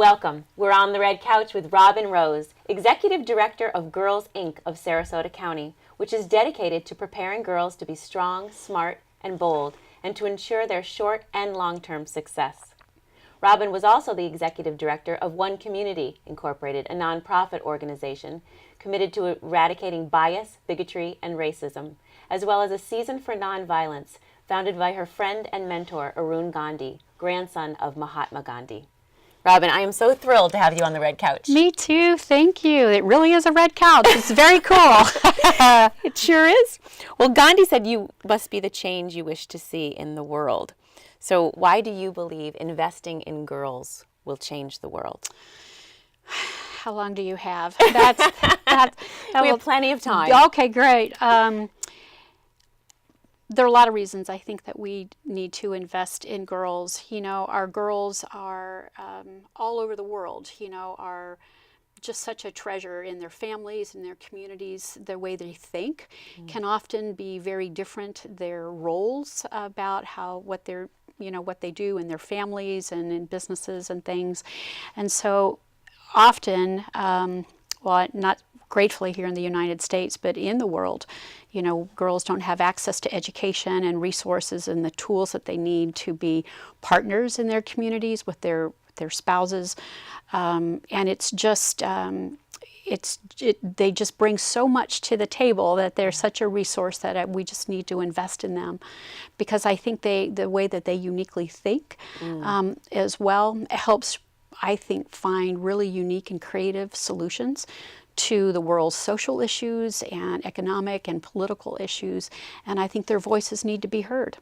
Welcome. We're on the red couch with Robin Rose, Executive Director of Girls Inc. of Sarasota County, which is dedicated to preparing girls to be strong, smart, and bold, and to ensure their short and long-term success. Robin was also the Executive Director of One Community, Incorporated, a nonprofit organization committed to eradicating bias, bigotry, and racism, as well as a Season for Nonviolence, founded by her friend and mentor, Arun Gandhi, grandson of Mahatma Gandhi. Robin, I am so thrilled to have you on the red couch. Me too, thank you. It really is a red couch. It's very cool. It sure is. Well, Gandhi said you must be the change you wish to see in the world. So why do you believe investing in girls will change the world? How long do you have? We have plenty of time. Okay, great. There are a lot of reasons I think that we need to invest in girls. You know, our girls are all over the world, are just such a treasure in their families, in their communities. The way they think can often be very different. Their roles about what they do in their families and in businesses and things. And so often, not gratefully here in the United States, but in the world, girls don't have access to education and resources and the tools that they need to be partners in their communities with their spouses, and it's just they just bring so much to the table that they're such a resource that we just need to invest in them, because I think the way that they uniquely think as well helps, I think, find really unique and creative solutions to the world's social issues and economic and political issues, and I think their voices need to be heard.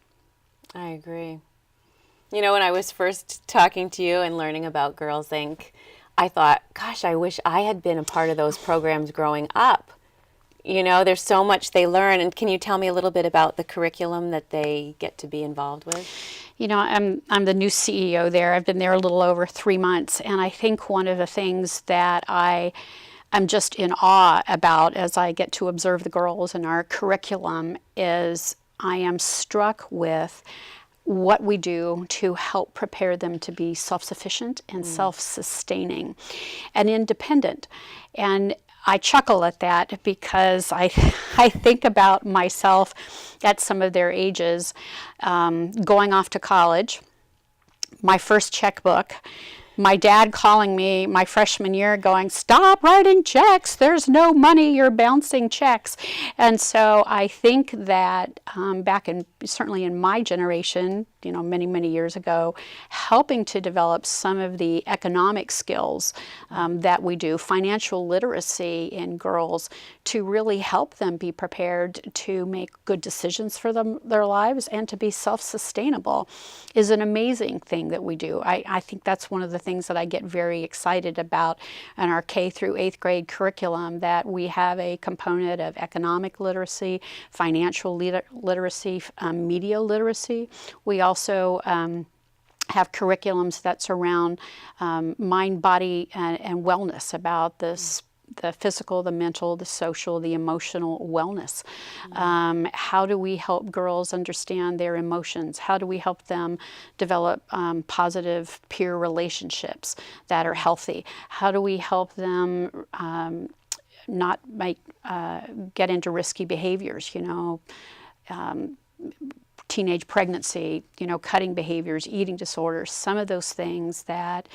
I agree. When I was first talking to you and learning about Girls Inc., I thought, gosh, I wish I had been a part of those programs growing up. There's so much they learn, and can you tell me a little bit about the curriculum that they get to be involved with? I'm the new CEO there. I've been there a little over 3 months, and I think one of the things that I'm just in awe about as I get to observe the girls in our curriculum is I am struck with what we do to help prepare them to be self-sufficient and self-sustaining and independent. And I chuckle at that because I think about myself at some of their ages, going off to college, my first checkbook, my dad calling me my freshman year going, "Stop writing checks, there's no money, you're bouncing checks." And so I think that certainly in my generation, many, many years ago, helping to develop some of the economic skills that we do, financial literacy in girls, to really help them be prepared to make good decisions for their lives and to be self-sustainable is an amazing thing that we do. I think that's one of the things that I get very excited about in our K through 8th grade curriculum, that we have a component of economic literacy, financial literacy, media literacy. We also have curriculums that surround mind, body, and wellness, about the physical, the mental, the social, the emotional wellness. How do we help girls understand their emotions? How do we help them develop positive peer relationships that are healthy? How do we help them not get into risky behaviors, teenage pregnancy, cutting behaviors, eating disorders, some of those things that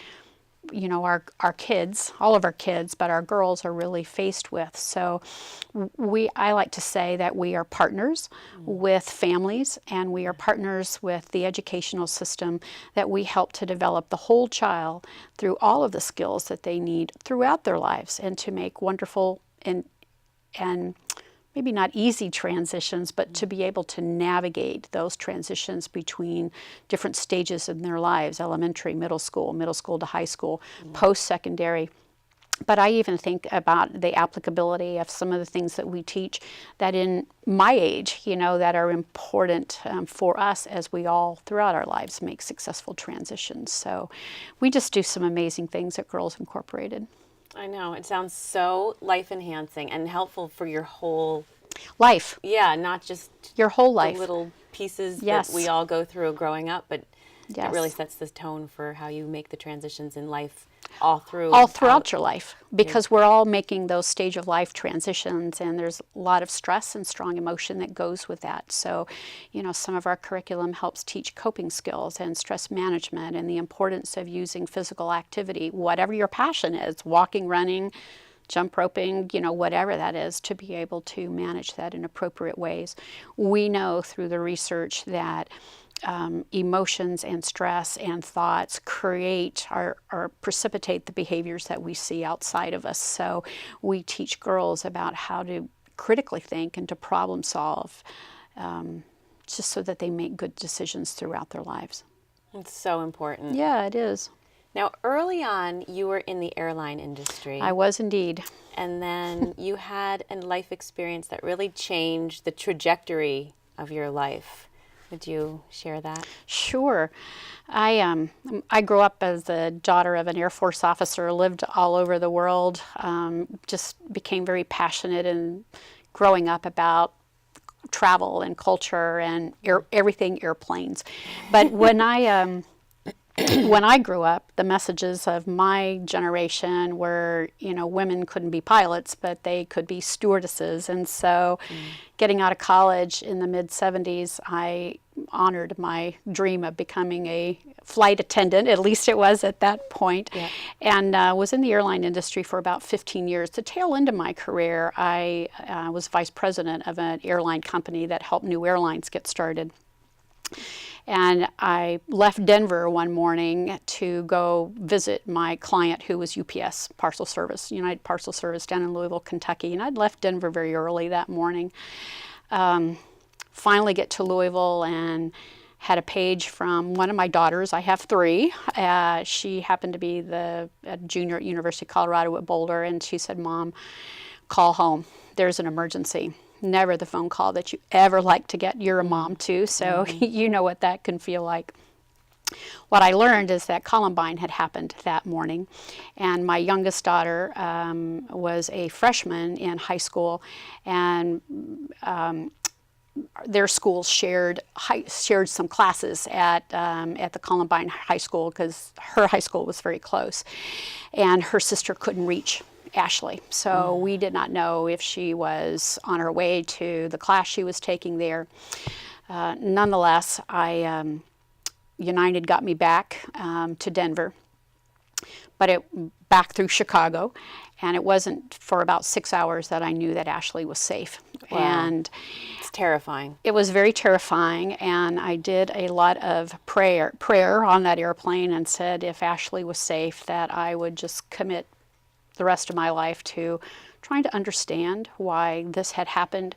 our kids, all of our kids, but our girls are really faced with. So I like to say that we are partners with families, and we are partners with the educational system, that we help to develop the whole child through all of the skills that they need throughout their lives, and to make wonderful and maybe not easy transitions, but to be able to navigate those transitions between different stages in their lives: elementary, middle school to high school, post-secondary. But I even think about the applicability of some of the things that we teach that in my age, that are important for us as we all throughout our lives make successful transitions. So we just do some amazing things at Girls Incorporated. I know. It sounds so life-enhancing and helpful for your whole life. Yeah, not just your whole life. The little pieces Yes. that we all go through growing up, but It really sets the tone for how you make the transitions in life all throughout your life, because we're all making those stage of life transitions, and there's a lot of stress and strong emotion that goes with that. So, some of our curriculum helps teach coping skills and stress management and the importance of using physical activity, whatever your passion is, walking, running, jump roping, whatever that is, to be able to manage that in appropriate ways. We know through the research that emotions and stress and thoughts create or precipitate the behaviors that we see outside of us. So we teach girls about how to critically think and to problem solve, just so that they make good decisions throughout their lives. It's so important. Yeah, it is. Now, early on, you were in the airline industry. I was indeed. And then you had a life experience that really changed the trajectory of your life. Would you share that? Sure. I grew up as the daughter of an Air Force officer, lived all over the world, just became very passionate in growing up about travel and culture and everything airplanes. But when I grew up, the messages of my generation were, women couldn't be pilots, but they could be stewardesses. And so getting out of college in the mid-'70s, I honored my dream of becoming a flight attendant, at least it was at that point, and was in the airline industry for about 15 years. The tail end of my career, I was vice president of an airline company that helped new airlines get started. And I left Denver one morning to go visit my client, who was UPS Parcel Service, United Parcel Service down in Louisville, Kentucky. And I'd left Denver very early that morning. Finally get to Louisville and had a page from one of my daughters. I have three. She happened to be a junior at University of Colorado at Boulder. And she said, "Mom, call home. There's an emergency." Never the phone call that you ever like to get. You're a mom too, so you know what that can feel like. What I learned is that Columbine had happened that morning, and my youngest daughter was a freshman in high school, and their schools shared some classes at the Columbine High School, because her high school was very close, and her sister couldn't reach Ashley. So we did not know if she was on her way to the class she was taking there. Nonetheless, United got me back to Denver, but back through Chicago, and it wasn't for about 6 hours that I knew that Ashley was safe. Wow. And it's terrifying. It was very terrifying, and I did a lot of prayer on that airplane and said if Ashley was safe, that I would just commit the rest of my life to trying to understand why this had happened,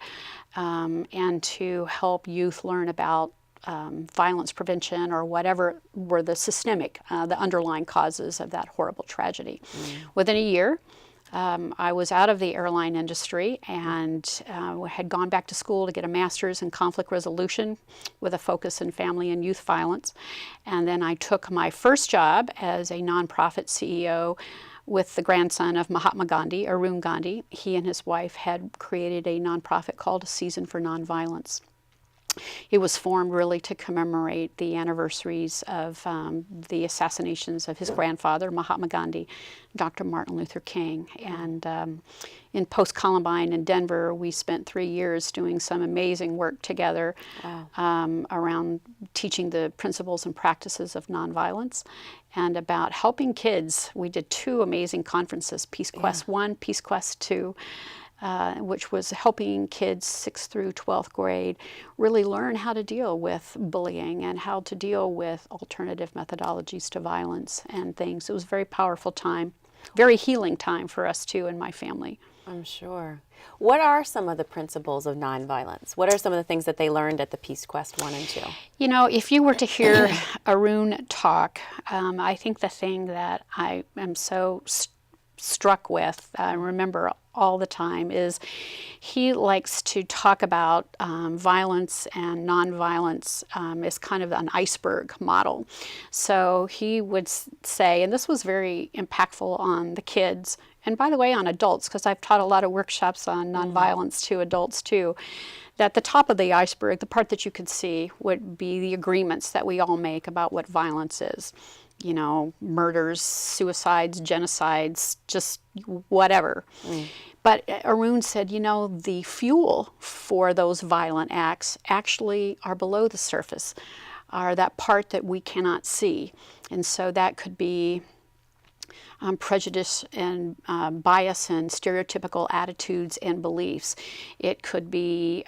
and to help youth learn about violence prevention, or whatever were the systemic, the underlying causes of that horrible tragedy. Within a year, I was out of the airline industry and had gone back to school to get a master's in conflict resolution with a focus in family and youth violence. And then I took my first job as a nonprofit CEO with the grandson of Mahatma Gandhi, Arun Gandhi. He and his wife had created a nonprofit called A Season for Nonviolence. It was formed really to commemorate the anniversaries of the assassinations of his grandfather, Mahatma Gandhi, Dr. Martin Luther King. And in post-Columbine in Denver, we spent 3 years doing some amazing work together. Wow. Around teaching the principles and practices of nonviolence, and about helping kids. We did 2 amazing conferences, Peace Quest 1, Peace Quest 2, which was helping kids 6th through 12th grade really learn how to deal with bullying and how to deal with alternative methodologies to violence and things. It was a very powerful time, very healing time for us too and my family. I'm sure. What are some of the principles of nonviolence? What are some of the things that they learned at the Peace Quest 1 and 2? If you were to hear Arun talk, I think the thing that I am so struck with, I remember all the time, is he likes to talk about violence and nonviolence as kind of an iceberg model. So he would say, and this was very impactful on the kids, and by the way on adults, because I've taught a lot of workshops on nonviolence to adults too, at the top of the iceberg, the part that you can see would be the agreements that we all make about what violence is. You know, murders, suicides, genocides, just whatever. But Arun said, you know, the fuel for those violent acts actually are below the surface, are that part that we cannot see. And so that could be prejudice and bias and stereotypical attitudes and beliefs. It could be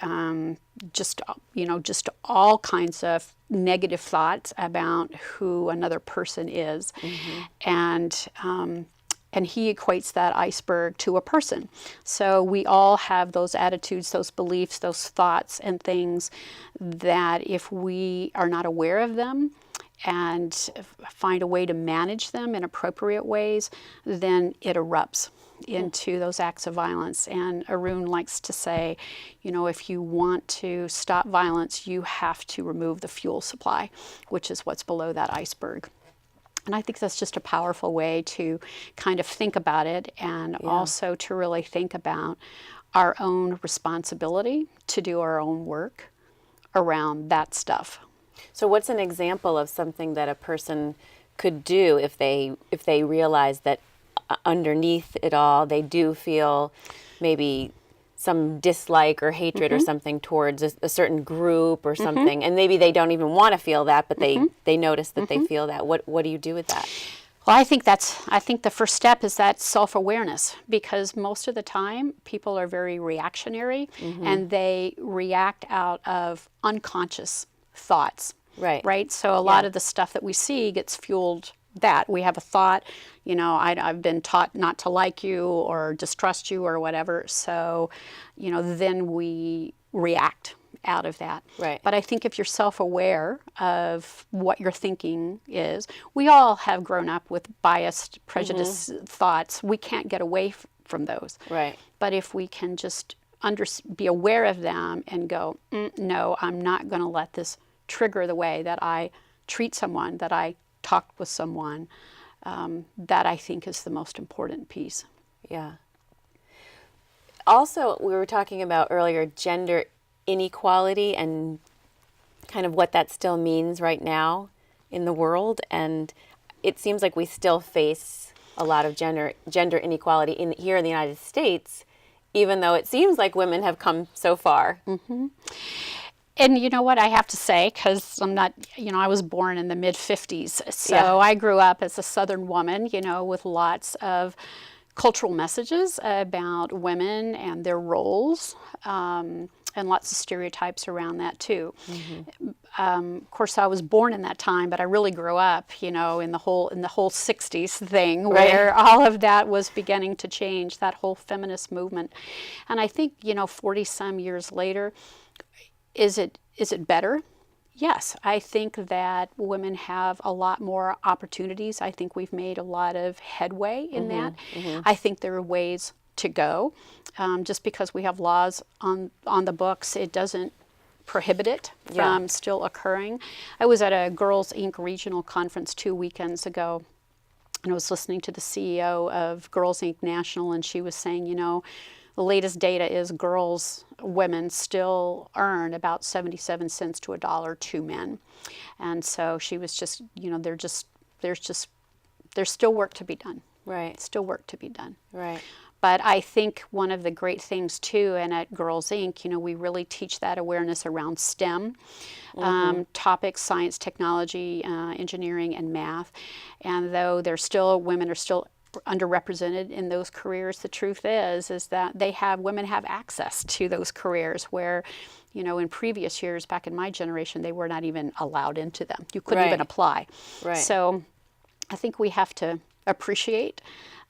just all kinds of negative thoughts about who another person is. And he equates that iceberg to a person. So we all have those attitudes, those beliefs, those thoughts and things that if we are not aware of them and find a way to manage them in appropriate ways, then it erupts into those acts of violence. And Arun likes to say, you know, if you want to stop violence, you have to remove the fuel supply, which is what's below that iceberg. And I think that's just a powerful way to kind of think about it, and also to really think about our own responsibility to do our own work around that stuff. So what's an example of something that a person could do if they realize that underneath it all they do feel maybe some dislike or hatred or something towards a certain group or something, and maybe they don't even want to feel that, but they notice that they feel that. What do you do with that? Well, I think the first step is that self-awareness, because most of the time people are very reactionary and they react out of unconscious thoughts. Right. So a lot of the stuff that we see gets fueled that. We have a thought, you know, I've been taught not to like you or distrust you or whatever. So, you know, then we react out of that. Right. But I think if you're self-aware of what your thinking is, we all have grown up with biased, prejudiced thoughts. We can't get away from those. Right. But if we can just be aware of them and go, no, I'm not going to let this trigger the way that I treat someone, that I talk with someone, that I think is the most important piece. Yeah. Also, we were talking about earlier gender inequality and kind of what that still means right now in the world. And it seems like we still face a lot of gender inequality here in the United States, even though it seems like women have come so far. And you know what I have to say, because I'm not, you know, I was born in the mid-50s, so I grew up as a Southern woman, you know, with lots of cultural messages about women and their roles, and lots of stereotypes around that too. Of course, I was born in that time, but I really grew up, you know, in the whole 60s thing, where all of that was beginning to change, that whole feminist movement. And I think, you know, 40 some years later, is it better? Yes, I think that women have a lot more opportunities. I think we've made a lot of headway in that. I think there are ways to go. Just because we have laws on the books, it doesn't prohibit it from still occurring. I was at a Girls Inc. regional conference 2 weekends ago, and I was listening to the CEO of Girls Inc. National, and she was saying, you know, the latest data is women still earn about 77 cents to $1 to men. And so she was just, you know, there's still work to be done. Right. Still work to be done. Right. But I think one of the great things too, and at Girls Inc., you know, we really teach that awareness around STEM topics, science, technology, engineering, and math. And though women are still underrepresented in those careers, the truth is that women have access to those careers where, you know, in previous years, back in my generation, they were not even allowed into them. You couldn't even apply. Right. So I think we have to appreciate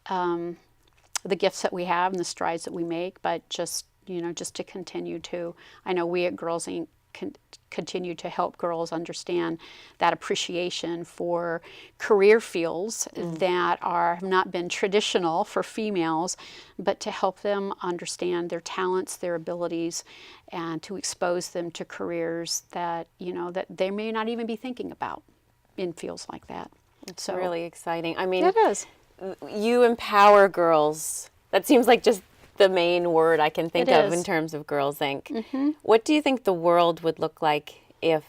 the gifts that we have and the strides that we make, but just to continue to, I know we at Girls Inc. Continue to help girls understand that appreciation for career fields that have not been traditional for females, but to help them understand their talents, their abilities, and to expose them to careers that, you know, that they may not even be thinking about in fields like that. It's really exciting. I mean, it is. You empower girls. That seems like just the main word I can think of is. in terms of Girls Inc. What do you think the world would look like if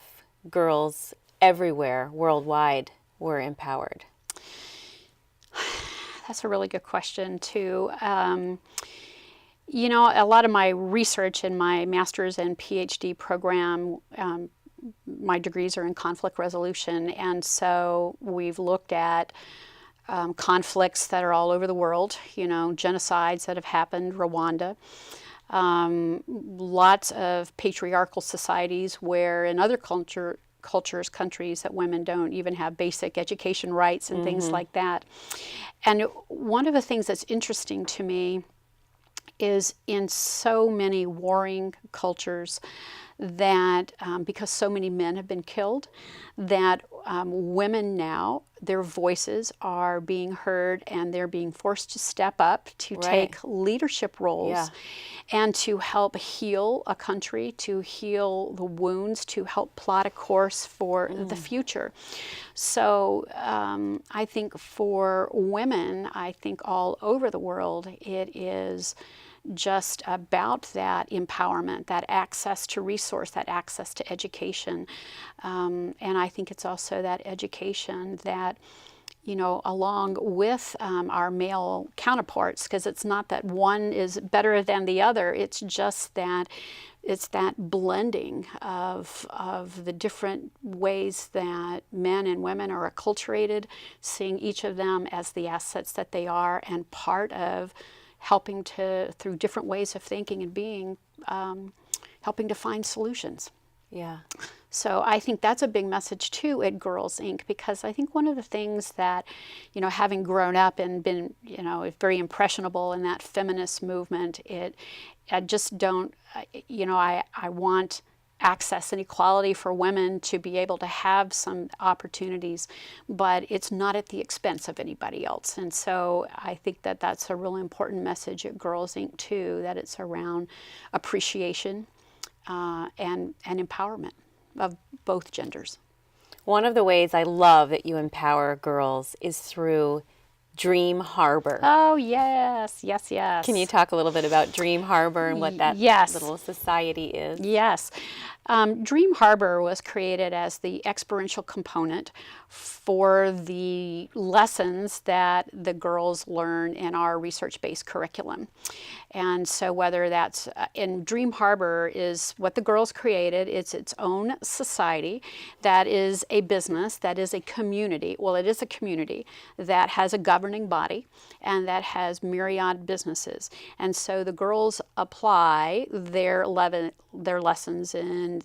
girls everywhere, worldwide, were empowered? That's a really good question, too. You know, a lot of my research in my master's and PhD program, my degrees are in conflict resolution, and so we've looked at conflicts that are all over the world, you know, genocides that have happened, Rwanda, lots of patriarchal societies where in other cultures, countries, that women don't even have basic education rights and things like that. And one of the things that's interesting to me is in so many warring cultures that because so many men have been killed, that women now, their voices are being heard and they're being forced to step up to take leadership roles and to help heal a country, to heal the wounds, to help plot a course for the future. So I think for women, I think all over the world, it is just about that empowerment, that access to resource, that access to education. And I think it's also that education that, you know, along with our male counterparts, because it's not that one is better than the other, it's just that it's that blending of the different ways that men and women are acculturated, seeing each of them as the assets that they are and part of helping to, through different ways of thinking and being, helping to find solutions. Yeah. So I think that's a big message too at Girls Inc. because I think one of the things that, you know, having grown up and been, you know, very impressionable in that feminist movement, I just don't, you know, I want access and equality for women to be able to have some opportunities, but it's not at the expense of anybody else. And so I think that that's a really important message at Girls Inc. too, that it's around appreciation and empowerment of both genders. One of the ways I love that you empower girls is through Dream Harbor. Oh, yes, yes, yes. Can you talk a little bit about Dream Harbor and what that little society is? Yes. Dream Harbor was created as the experiential component for the lessons that the girls learn in our research-based curriculum. And so whether that's, in Dream Harbor is what the girls created, it's its own society that is a business, that is a community, well it is a community that has a governing body and that has myriad businesses. And so the girls apply their lessons in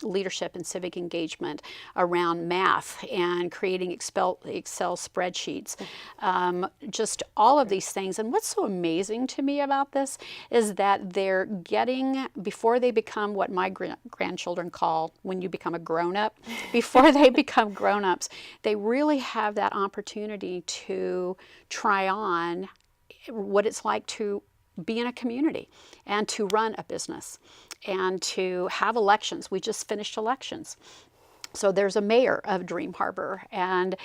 leadership and civic engagement around math and creating Excel spreadsheets, just all of these things. And what's so amazing to me about this is that they're getting, before they become what my grandchildren call when you become a grown-up, before they become grown-ups, they really have that opportunity to try on what it's like to be in a community and to run a business and to have elections. We just finished elections. So there's a mayor of Dream Harbor, and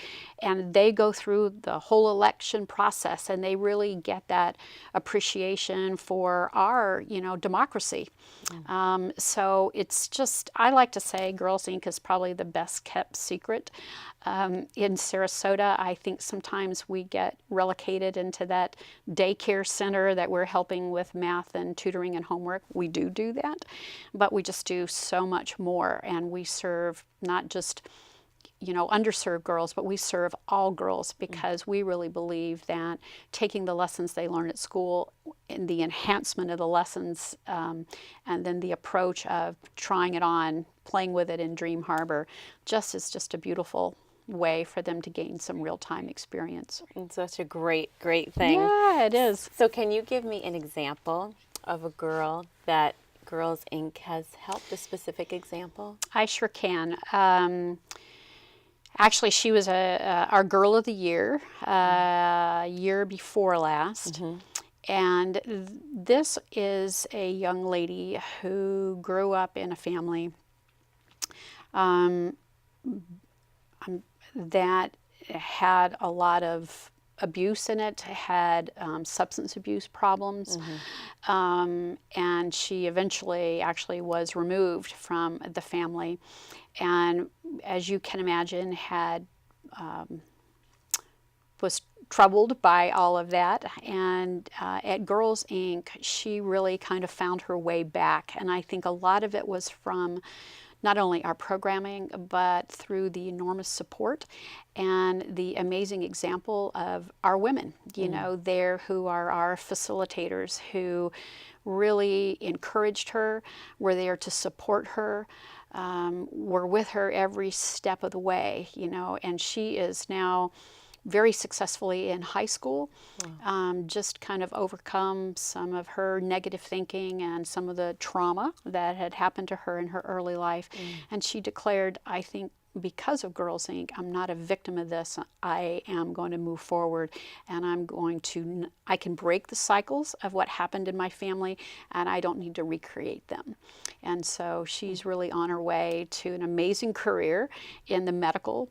they go through the whole election process, and they really get that appreciation for our, you know, democracy. So it's just, I like to say Girls Inc. is probably the best kept secret. In Sarasota, I think sometimes we get relocated into that daycare center that we're helping with math and tutoring and homework. We do that, but we just do so much more, and we serve not just, you know, underserved girls, but we serve all girls because we really believe that taking the lessons they learn at school and the enhancement of the lessons and then the approach of trying it on, playing with it in Dream Harbor, is just a beautiful way for them to gain some real-time experience. It's such a great thing. Yeah, it is. So can you give me an example of a girl that Girls Inc. has helped, a specific example? I sure can. Actually, she was our Girl of the Year, year before last. And this is a young lady who grew up in a family that had a lot of abuse in it, had substance abuse problems, and she eventually actually was removed from the family, and as you can imagine, was troubled by all of that. And at Girls Inc., she really kind of found her way back, and I think a lot of it was from not only our programming, but through the enormous support and the amazing example of our women, you know, there who are our facilitators, who really encouraged her, were there to support her, were with her every step of the way, you know, and she is now very successfully in high school, just kind of overcome some of her negative thinking and some of the trauma that had happened to her in her early life. And she declared, I think, because of Girls Inc., I'm not a victim of this. I am going to move forward, and I can break the cycles of what happened in my family, and I don't need to recreate them. And so she's really on her way to an amazing career in the medical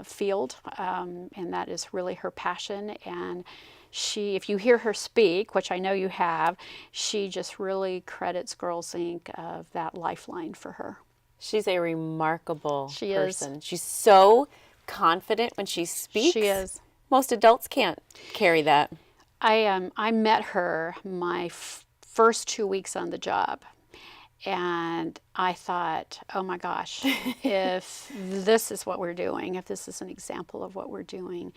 field, and that is really her passion. And she, if you hear her speak, which I know you have, she just really credits Girls Inc. of that lifeline for her. She's a remarkable person. Is. She's so confident when she speaks. She is. Most adults can't carry that. I met her my first 2 weeks on the job, and I thought, oh my gosh, if this is what we're doing, if this is an example of what we're doing,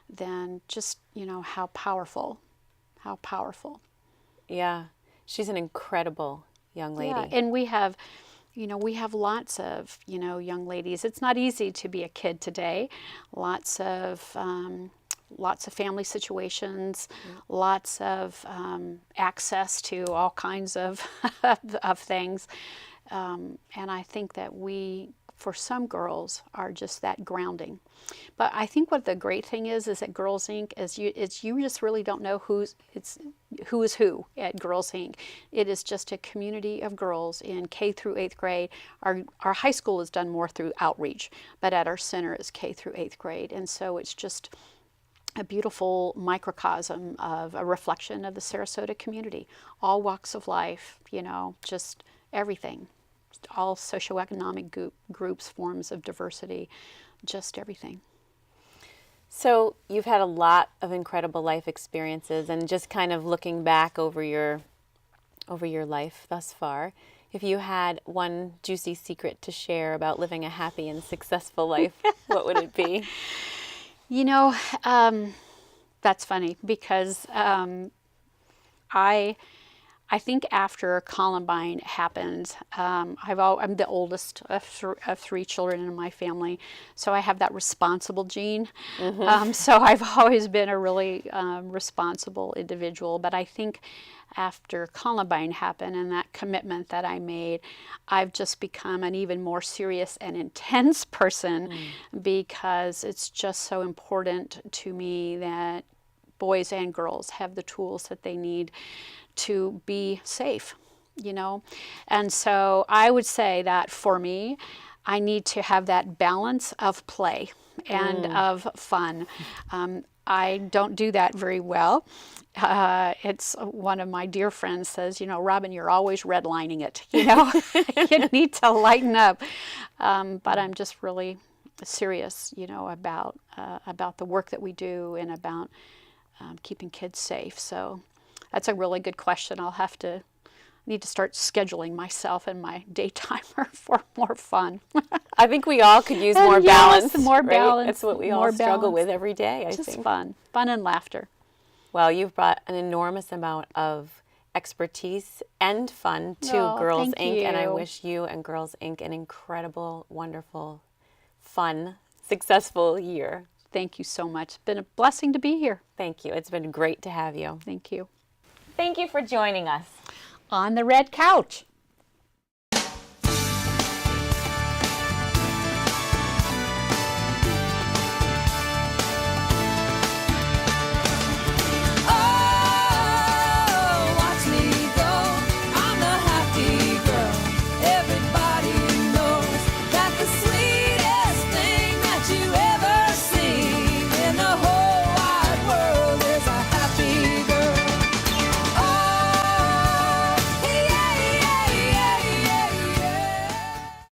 then just, you know, how powerful. Yeah, she's an incredible young lady. Yeah, and we have lots of, you know, young ladies. It's not easy to be a kid today. Lots of family situations, lots of access to all kinds of of things, and I think that we, for some girls, are just that grounding. But I think what the great thing is at Girls Inc. is you just really don't know who is who at Girls Inc. It is just a community of girls in K through 8th grade. Our high school is done more through outreach, but at our center is K through 8th grade. And so it's just a beautiful microcosm of a reflection of the Sarasota community. All walks of life, you know, just everything. All socioeconomic groups, forms of diversity, just everything. So you've had a lot of incredible life experiences, and just kind of looking back over your life thus far, if you had one juicy secret to share about living a happy and successful life, what would it be? You know, that's funny because I think after Columbine happened, I'm the oldest of three children in my family, so I have that responsible gene. So I've always been a really responsible individual. But I think after Columbine happened and that commitment that I made, I've just become an even more serious and intense person because it's just so important to me that boys and girls have the tools that they need to be safe, you know. And so I would say that for me, I need to have that balance of play and of fun. I don't do that very well. It's one of my dear friends says, you know, Robin, you're always redlining it, you know. You need to lighten up. But I'm just really serious, you know, about the work that we do and about keeping kids safe. So that's a really good question. Need to start scheduling myself and my daytimer for more fun. I think we all could use more balance. More right? balance. That's what we all struggle with every day, I think. Just fun and laughter. Well, you've brought an enormous amount of expertise and fun to Girls Inc. And I wish you and Girls Inc. an incredible, wonderful, fun, successful year. Thank you so much. It's been a blessing to be here. Thank you. It's been great to have you. Thank you. Thank you for joining us on the red couch.